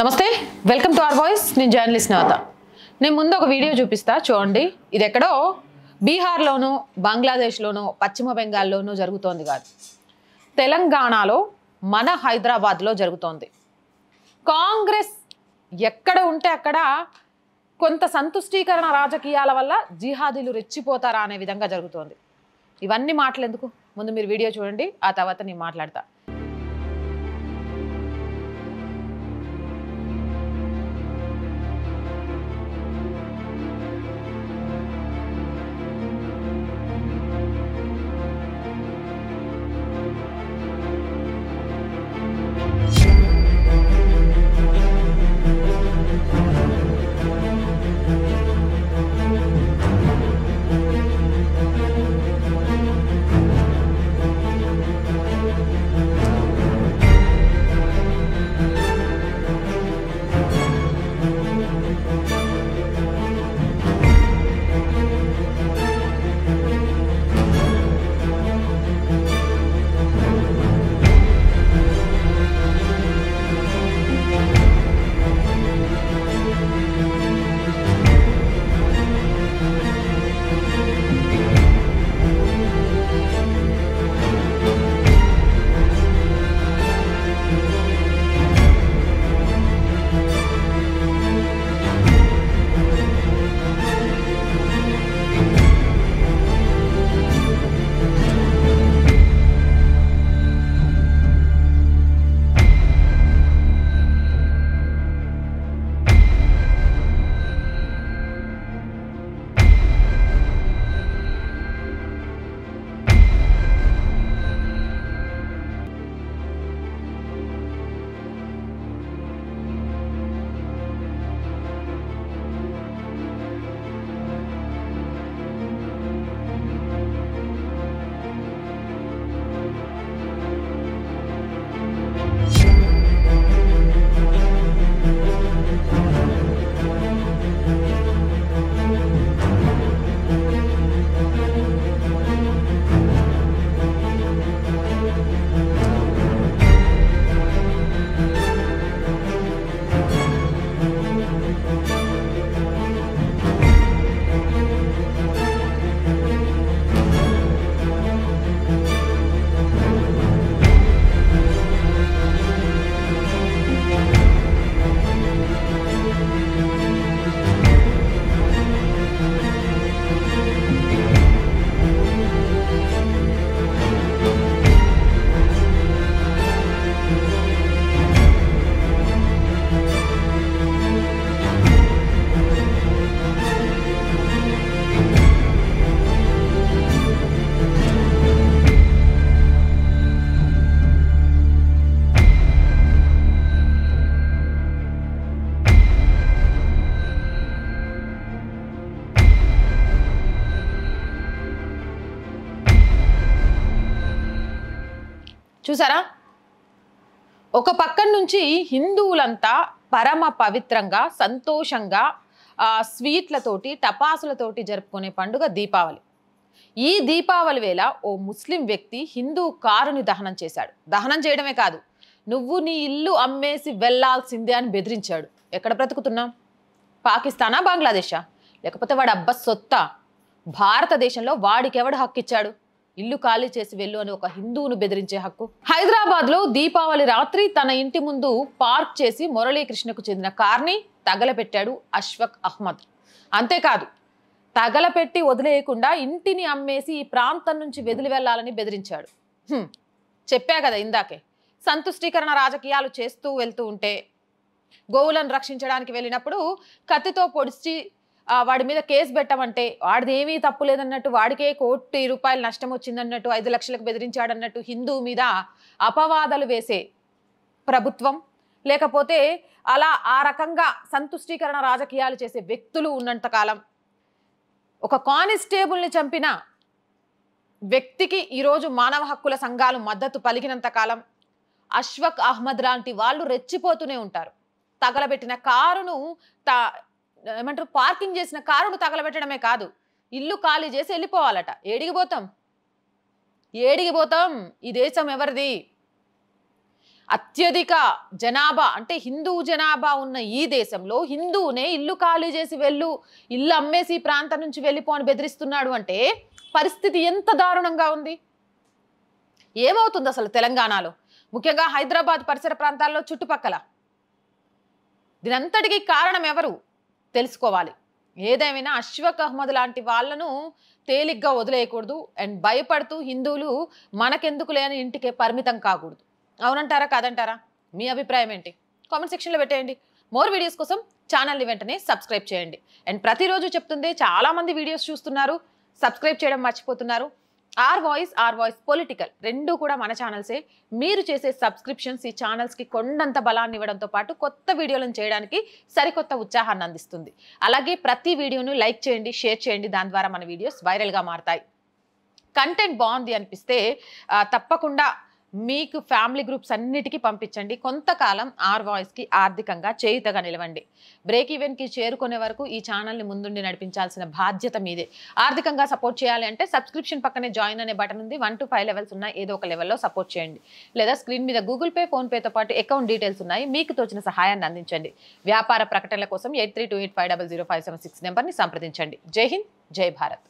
నమస్తే, welcome to our voice. నేను journalist నవత. నేను ముందు ఒక వీడియో చూపిస్తా, చూడండి. ఇది ఎక్కడో బీహార్లోనూ, బంగ్లాదేశ్లోనూ, పశ్చిమ బెంగాల్లోనూ జరుగుతోంది కాదు, తెలంగాణలో మన హైదరాబాద్లో జరుగుతోంది. కాంగ్రెస్ ఎక్కడ ఉంటే అక్కడ కొంత సంతుష్టీకరణ రాజకీయాల వల్ల జిహాదీలు రెచ్చిపోతారా అనే విధంగా జరుగుతోంది. ఇవన్నీ మాటలు ఎందుకు, ముందు మీరు వీడియో చూడండి, ఆ తర్వాత నేను మాట్లాడతా. చూసారా, ఒక పక్కన నుంచి హిందువులంతా పరమ పవిత్రంగా సంతోషంగా స్వీట్లతోటి టపాసులతోటి జరుపుకునే పండుగ దీపావళి. ఈ దీపావళి వేళ ఓ ముస్లిం వ్యక్తి హిందూ కారుని దహనం చేశాడు. దహనం చేయడమే కాదు, నువ్వు నీ ఇల్లు అమ్మేసి వెళ్లాల్సిందే అని బెదిరించాడు. ఎక్కడ బ్రతుకుతున్నాం? పాకిస్తానా, బంగ్లాదేశా? లేకపోతే వాడు అబ్బా సొత్తా? భారతదేశంలో వాడికెవడు హక్కు ఇచ్చాడు ఇల్లు ఖాళీ చేసి వెళ్ళు అని ఒక హిందువును బెదిరించే హక్కు? హైదరాబాద్ లో దీపావళి రాత్రి తన ఇంటి ముందు పార్క్ చేసి మురళీకృష్ణకు చెందిన కార్ని తగలపెట్టాడు అష్ఫక్ అహ్మద్. అంతేకాదు, తగలపెట్టి వదిలేయకుండా ఇంటిని అమ్మేసి ఈ ప్రాంతం నుంచి వెదిలి వెళ్లాలని బెదిరించాడు. చెప్పా కదా ఇందాకే, సంతుష్టీకరణ రాజకీయాలు చేస్తూ వెళ్తూ ఉంటే గోవులను రక్షించడానికి వెళ్ళినప్పుడు కత్తితో పొడిచి వాడి మీద కేసు పెట్టమంటే వాడిది ఏమీ తప్పు లేదన్నట్టు, వాడికే ₹1 కోటి నష్టం వచ్చిందన్నట్టు, 5 లక్షలకు బెదిరించాడన్నట్టు హిందూ మీద అపవాదాలు వేసే ప్రభుత్వం, లేకపోతే అలా ఆ రకంగా సంతుష్టీకరణ రాజకీయాలు చేసే వ్యక్తులు ఉన్నంతకాలం, ఒక కానిస్టేబుల్ని చంపిన వ్యక్తికి ఈరోజు మానవ హక్కుల సంఘాలు మద్దతు పలికినంత కాలం అష్ఫక్ అహ్మద్ లాంటి వాళ్ళు రెచ్చిపోతూనే ఉంటారు. తగలబెట్టిన కారును ఏమంటారు, పార్కింగ్ చేసిన కారును తగలబెట్టడమే కాదు, ఇల్లు ఖాళీ చేసి వెళ్ళిపోవాలట. ఏడికి పోతాం? ఈ దేశం ఎవరిది? అత్యధిక జనాభా అంటే హిందూ జనాభా ఉన్న ఈ దేశంలో హిందువునే ఇల్లు ఖాళీ చేసి ఇల్లు అమ్మేసి ఈ ప్రాంతం నుంచి వెళ్ళిపోని బెదిరిస్తున్నాడు అంటే పరిస్థితి ఎంత దారుణంగా ఉంది. ఏమవుతుంది అసలు తెలంగాణలో, ముఖ్యంగా హైదరాబాద్ పరిసర ప్రాంతాల్లో చుట్టుపక్కల? దీనంతటికీ కారణం ఎవరు తెలుసుకోవాలి. ఏదేమైనా అష్ఫాక్ అహ్మద్ లాంటి వాళ్ళను తేలిగ్గా వదిలేయకూడదు. అండ్ భయపడుతూ హిందువులు మనకెందుకు లేని ఇంటికే పరిమితం కాకూడదు. అవునంటారా కాదంటారా? మీ అభిప్రాయం ఏంటి? కామెంట్ సెక్షన్లో పెట్టేయండి. మోర్ వీడియోస్ కోసం ఛానల్ని వెంటనే సబ్స్క్రైబ్ చేయండి. అండ్ ప్రతిరోజు చెప్తుంది, చాలామంది వీడియోస్ చూస్తున్నారు, సబ్స్క్రైబ్ చేయడం మర్చిపోతున్నారు. ఆర్ వాయిస్ పొలిటికల్ రెండు కూడా మన ఛానల్సే. మీరు చేసే సబ్స్క్రిప్షన్స్ ఈ ఛానల్స్కి కొండంత బలాన్ని ఇవ్వడంతో పాటు కొత్త వీడియోలను చేయడానికి సరికొత్త ఉత్సాహాన్ని అందిస్తుంది. అలాగే ప్రతి వీడియోను లైక్ చేయండి, షేర్ చేయండి. దాని ద్వారా మన వీడియోస్ వైరల్గా మారతాయి. కంటెంట్ బాగుంది అనిపిస్తే తప్పకుండా మీకు ఫ్యామిలీ గ్రూప్స్ అన్నిటికీ పంపించండి. కొంతకాలం ఆర్ వాయిస్కి ఆర్థికంగా చేయుతగా నిలవండి. బ్రేక్ ఈవెన్కి చేరుకునే వరకు ఈ ఛానల్ని ముందుండి నడిపించాల్సిన బాధ్యత మీదే. ఆర్థికంగా సపోర్ట్ చేయాలి అంటే సబ్స్క్రిప్షన్ పక్కనే జాయిన్ అనే బటన్ ఉంది. 1 to 5 లెవెల్స్ ఉన్నాయి. ఏదో ఒక లెవెల్లో సపోర్ట్ చేయండి. లేదా స్క్రీన్ మీద గూగుల్ పే, ఫోన్పేతో పాటు అకౌంట్ డీటెయిల్స్ ఉన్నాయి. మీకు తోచిన సహాయాన్ని అందించండి. వ్యాపార ప్రకటనల కోసం 8328500576 నెంబర్ని సంప్రదించండి. జై హింద్, జై భారత్.